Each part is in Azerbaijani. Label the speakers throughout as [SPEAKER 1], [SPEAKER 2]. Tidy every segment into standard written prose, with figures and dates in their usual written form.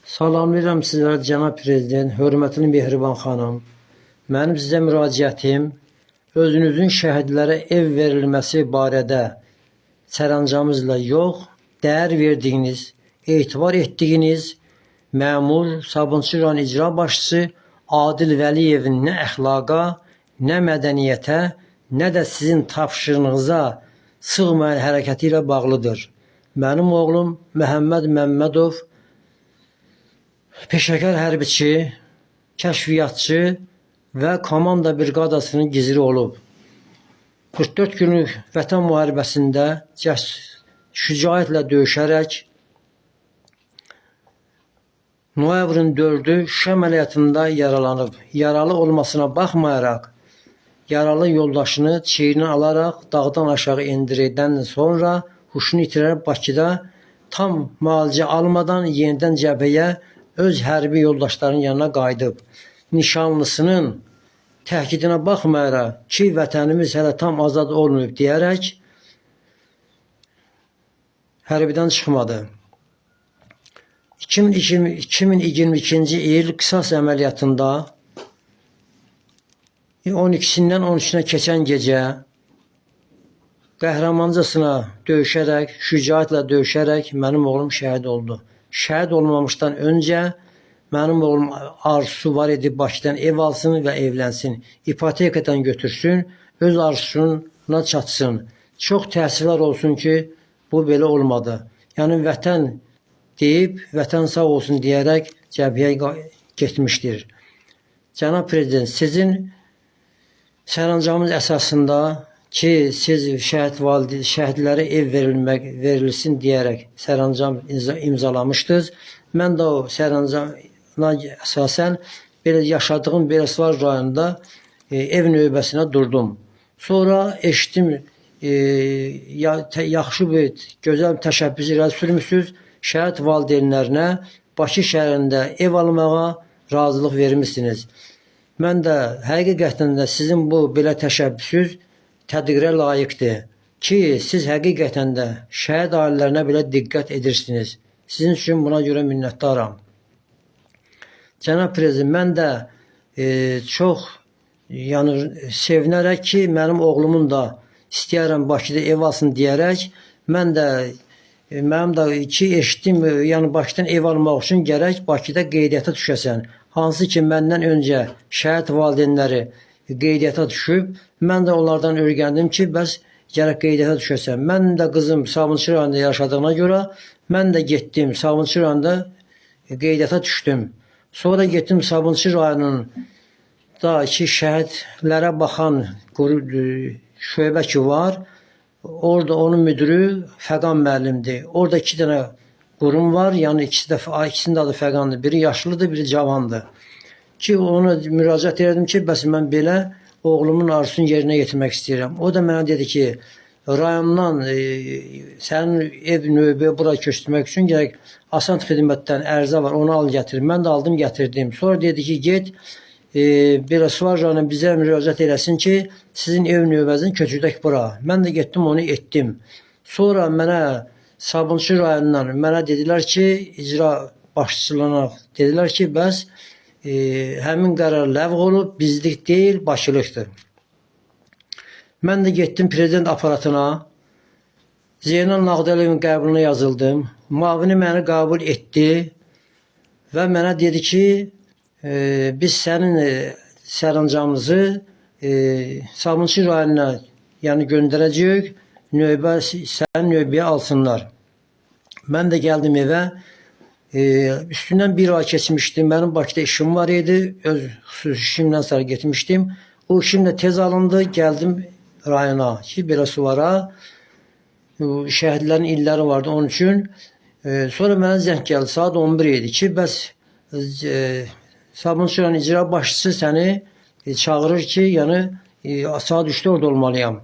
[SPEAKER 1] Salamlayıram sizlərə cənab prezident, hörmətli Mehriban xanım. Mənim sizə müraciətim özünüzün şəhidlərə ev verilməsi barədə sərəncamınızla yox, dəyər verdiyiniz, etibar etdiyiniz məmur Sabunçu rayon icra başçısı Adil Vəliyevin nə əxlaqa, nə mədəniyyətə, nə də sizin tapşırığınıza sığmayan hərəkəti ilə bağlıdır. Mənim oğlum Məhəmməd Məmmədov peşəkar hərbiçi, kəşfiyyatçı və komanda briqadasının gizri olub. 44 günlük vətən müharibəsində şücaətlə döyüşərək noyabrın 4-ü Şuşa əməliyyatında yaralanıb. Yaralı olmasına baxmayaraq, yaralı yoldaşını çiyninə alaraq dağdan aşağı endirəndən sonra huşunu itirərək Bakıda tam müalicə almadan yenidən cəbhəyə öz hərbi yoldaşlarının yanına qayıdıb. Nişanlısının təhkidinə baxmayaraq ki, vətənimiz hələ tam azad olmayıb deyərək hərbidən çıxmadı. 2022-ci il qisas əməliyyatında 12-dən 13-nə keçən gecə qəhrəmancasına döyüşərək, şücaətlə döyüşərək mənim oğlum şəhid oldu. Şəhid olmamışdan öncə mənim oğlum arzusu var idi, Bakıdan ev alsın və evlənsin. İpotekadan götürsün, öz arzusuna çatsın. Çox təəssüflər olsun ki, bu belə olmadı. Yəni vətən deyib, vətən sağ olsun deyərək cəbhəyə getmişdir. Cənab prezident, sizin sərəncamınız əsasında ki, siz şəhidlərə ev verilsin deyərək sərəncam imzalamışdınız. Mən də o sərəncama əsasən yaşadığım Belesvar rayonunda ev növbəsinə durdum. Sonra eşitdim, yaxşı bir, gözəl təşəbbüs irəli sürmüşsünüz. Şəhid valideynlərinə Bakı şəhərində ev almağa razılıq vermişsiniz. Mən də həqiqətən də sizin bu belə təşəbbüsünüz təqdirə layiqdir ki, siz həqiqətən də şəhid ailələrinə belə diqqət edirsiniz. Sizin üçün buna görə minnətdaram. Cənab prezident, mən də çox sevinərək ki, mənim oğlumun da istəyərəm Bakıda ev alsın deyərək, mənim də ki, eşitdim, yəni Bakıdan ev almaq üçün gərək Bakıda qeydiyyata düşəsən. Hansı ki, məndən öncə şəhid valideynləri qeydiyyata düşüb, mən də onlardan öyrəndim ki, bəs gərək qeydiyyata düşəsən. Mən də qızım Sabunçu rayonunda yaşadığına görə, mən də getdim Sabunçu rayonunda qeydiyyata düşdüm. Sonra getdim Sabunçu rayonunda ki, şəhidlərə baxan şöbə ki var, orada onun müdürü Fəqan müəllimdir. Orada 2 dənə qurum var, yəni ikisinin adı Fəqandır. Biri yaşlıdır, biri cavandır. Ki ona müraciət edirdim ki, bəs mən belə oğlumun arzusunu yerinə yetirmək istəyirəm. O da mənə dedi ki, rayondan sənin ev növbəyə bura köçürmək üçün gərək Asant xidmətdən ərizə var, onu al gətir. Mən də aldım, gətirdim. Sonra dedi ki, get Belesvar rayonuna bizə müraciət eləsin ki, sizin ev növbəsini köçürdək bura. Mən də getdim, onu etdim. Sonra mənə Sabunçu rayonundan mənə dedilər ki, icra başçılığına dedilər ki, bəs həmin qərar ləğv olub, bizlik deyil, Bakılıqdır. Mən də getdim prezident aparatına, Zeynal Nağdəliyevin qəbuluna yazıldım. Müavini məni qəbul etdi və mənə dedi ki, biz sənin sərəncamınızı Sabunçu rayonuna göndərəcəyik, sənin növbəyə alsınlar. Mən də gəldim evə. Üstündən bir ay keçmişdim. Mənim Bakıda işim var idi. Öz xüsusi işimdən sonra getmişdim. O işim də tez alındı. Gəldim rayona ki, Belesvara. Şəhidlərin illəri vardı onun üçün. Sonra mənə zəng gəldi. Saat 11 idi ki, bəs Sabunçu rayon icra başçısı səni çağırır ki, saat 3-də orada olmalıyam.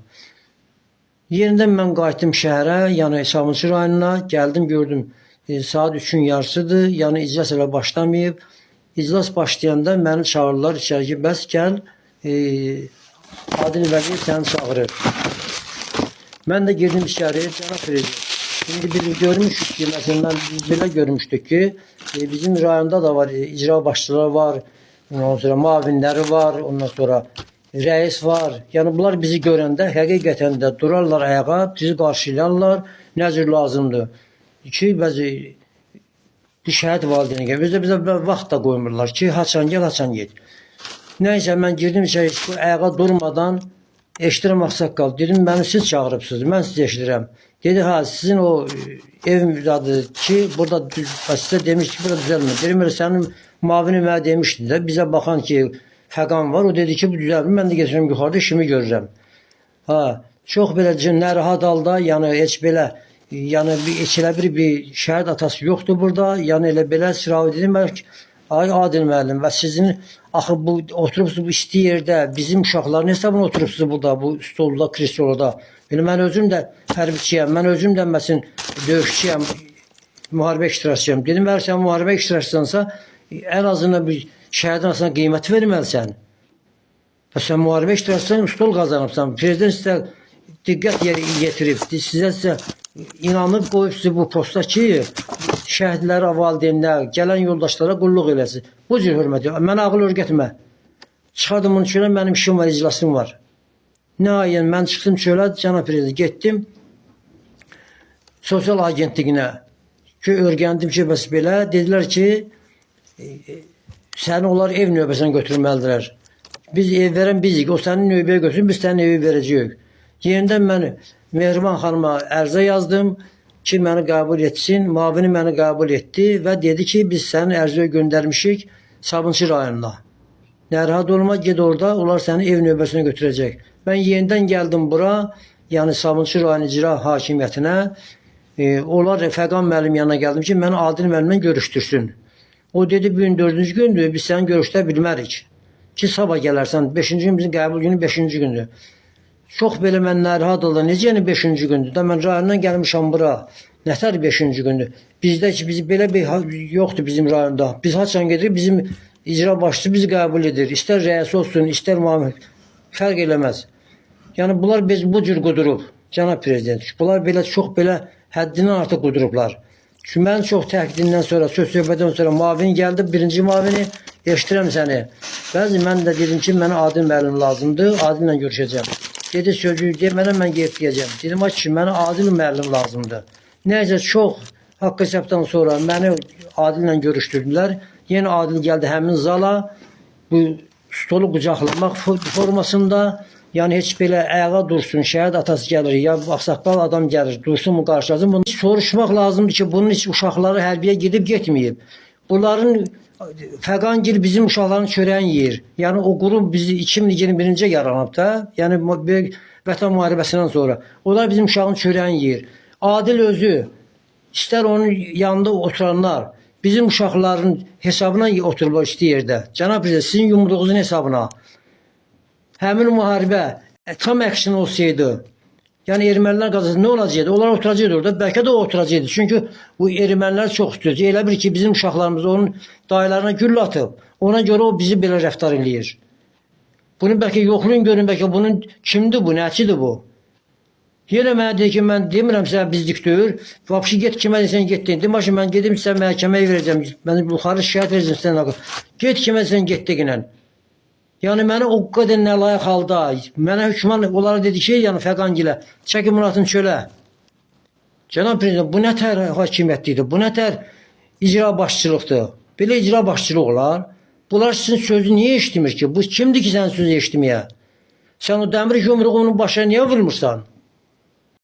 [SPEAKER 1] Yenidən mən qayıtdım şəhərə, Sabunçu rayonuna. Gəldim, gördüm. Saat 3-ün yarısıdır, iclas elə başlamayıb. İclas başlayanda məni çağırırlar içəri ki, bəs gəl, Adil Vəliyev səni çağırır. Mən də girdim içəri, cənab prezident. Şimdi biz görmüşük ki, mesela biz belə görmüşdük ki, bizim rayonda da var, icra başçıları var, ondan sonra mavinləri var, ondan sonra reis var. Yani bunlar bizi görəndə həqiqətən də durarlar ayağa, bizi qarşılayarlar, nə cür lazımdır. Ki, bəzi bu şəhid valideyni gəlir. Bizə vaxt da qoymurlar ki, haçan gel, haçan get. Nəysə, mən girdim içəri, ayağa durmadan eşidirəm ağsaqqal. Dedim, məni siz çağırıbsınız, mən sizi eşidirəm. Dedi, ha, sizin o ev adı ki, burada sizə demiş ki, burada düzəlmir. Dedim, sənin mavini mənə demişdi də, bizə baxan ki, fəqan var, o dedi ki, bu düzəlmir. Mən də geçirəm yuxarıda işimi görürəm. Ha, çox belə narahat halda, yəni heç belə, yəni heç elə bir şəhid atası yoxdur burada. Yəni elə belə sırav dedim, ay Adil müəllim, və sizin axı bu oturubsunuz bu isti yerdə, bizim uşaqların hesabına oturubsunuz burada, bu stolda, kreslolada. Mən özüm də hərbiçiyəm, mən özüm də məsələn döyüşçüyəm, müharibə iştirakçıyam. Dedim, əgər sən müharibə iştirakçısansa, ən azından bir şəhidin arasına qiymət verməlisən. Və sən müharibə iştirakçısan, stol qazanıbsan. Prezident sizə diqqət yetirib, sizə inanıb qoyub sizi bu posta ki, şəhidlərə, valideynlər, gələn yoldaşlara qulluq eləsin. Bu cür hörmət edir. Mənə ağıl örgətmə. Çıxardım bunu çölə, mənim işim var, iclasım var. Nəhayən mən çıxdım çölə, cənab prezident, getdim sosial agentliyinə ki, örgəndim ki, bəs belə, dedilər ki, səni onlar ev növbəsinə götürməlidirlər. Biz ev verən bizik, o sənin növbəyə götürün, biz sənin evi verəcəyik. Yenidən mən Mehriban xanıma ərzə yazdım ki, məni qəbul etsin, mavini məni qəbul etdi və dedi ki, biz sənin ərzəyə göndərmişik Sabunçu rayonuna. Narahat olma, ged orada, onlar səni ev növbəsinə götürəcək. Mən yenidən gəldim bura, yəni Sabunçu rayon icra hakimiyyətinə. Onlar Fəqan müəllim yanına gəldim ki, məni Adil müəllimlə görüşdürsün. O dedi, bugün 4-cü gündür, biz səni görüşdə bilmərik. Ki, sabah gələrsən, 5-ci gün bizim qəbul günü 5-ci gündür. Çox belə mən narahat oldum. Necə yəni 5-ci gündür? Da mən rayondan gəlmişəm bura. Nətər 5-ci gündür? Bizdə ki, biz belə bir yoxdur bizim rayonda. Biz haçan gedirik, bizim icra başçısı bizi qəbul edir. İstər rəis olsun, istər müamil. Fərq eləməz. Yəni bunlar biz bu cür qudurub, cənab prezident. Bunlar belə çox belə həddindən artıq qudurublar. Çünki mən çox təhqiqindən sonra, söz söhbətdən sonra mavin gəldi, birinci mavini eşitirəm səni. Bəzi mən də dedim ki, mənə Adil müəllim lazımdır, Adillə görüşəcəm. Dedi sözü demədən mən gedib deyəcəm. Dedim, ay ki, mənə Adil müəllim lazımdır. Nəyəcə çox haqq hesabdan sonra məni Adillə görüşdürdülər. Yenə Adil gəldi həmin zala, bu stolu qucaqlamaq formasında, yəni heç belə ayağa dursun, şəhid atası gəlir, ya ağsaqqal adam gəlir, dursun mu qarşılasın. Bunu soruşmaq lazımdır ki, bunun heç uşaqları hərbiyə gedib getməyib. Bunların Fəqangil bizim uşaqların çörəyin yeyir. Yəni o qurum bizi 2021-ci yaranıb da, yəni Vətən müharibəsindən sonra. Onlar bizim uşağın çörəyin yeyir. Adil özü, istər onun yanında oturanlar, bizim uşaqların hesabına otururlar isti yerdə. Cənab prezident, sizin yumruğunuzun hesabına. Həmin müharibə tam əksinə olsaydı, yəni ermənilər qazansa nə olacaqdı? Onlar oturacaqdı orada, bəlkə də o oturacaqdı. Çünki bu ermənilər çox istəyir. Elə bir ki, bizim uşaqlarımız onun dayılarına gül atıb. Ona görə o bizi belə rəftar eləyir. Bunu bəlkə yoxlayın görün, bəlkə bunun kimdir bu, nəçidir bu? Yenə mənə deyir ki, mən demirəm sənə bizlikdir. Vapşı get kimə deyirsən getdin. Deməşin mən gedim sizə məhkəməyə verəcəm. Mən yuxarı şikayət verəcəm sənə. Get kimə deyirsən getdiyinə. Yəni məni o qədər nəlayiq halda, mənə hökmən onlara dedi ki, yəni Fəqangilə, çəkin Muratın çölə. Cənab prezident, bu nətər hakimiyyətlidir, bu nətər icra başçılıqdır. Belə icra başçılıq olar. Bunlar sizin sözü niyə eşitmir ki? Bu kimdir ki sənin sözü eşitməyə? Sən o dəmir yumruğunun başına niyə vurmursan?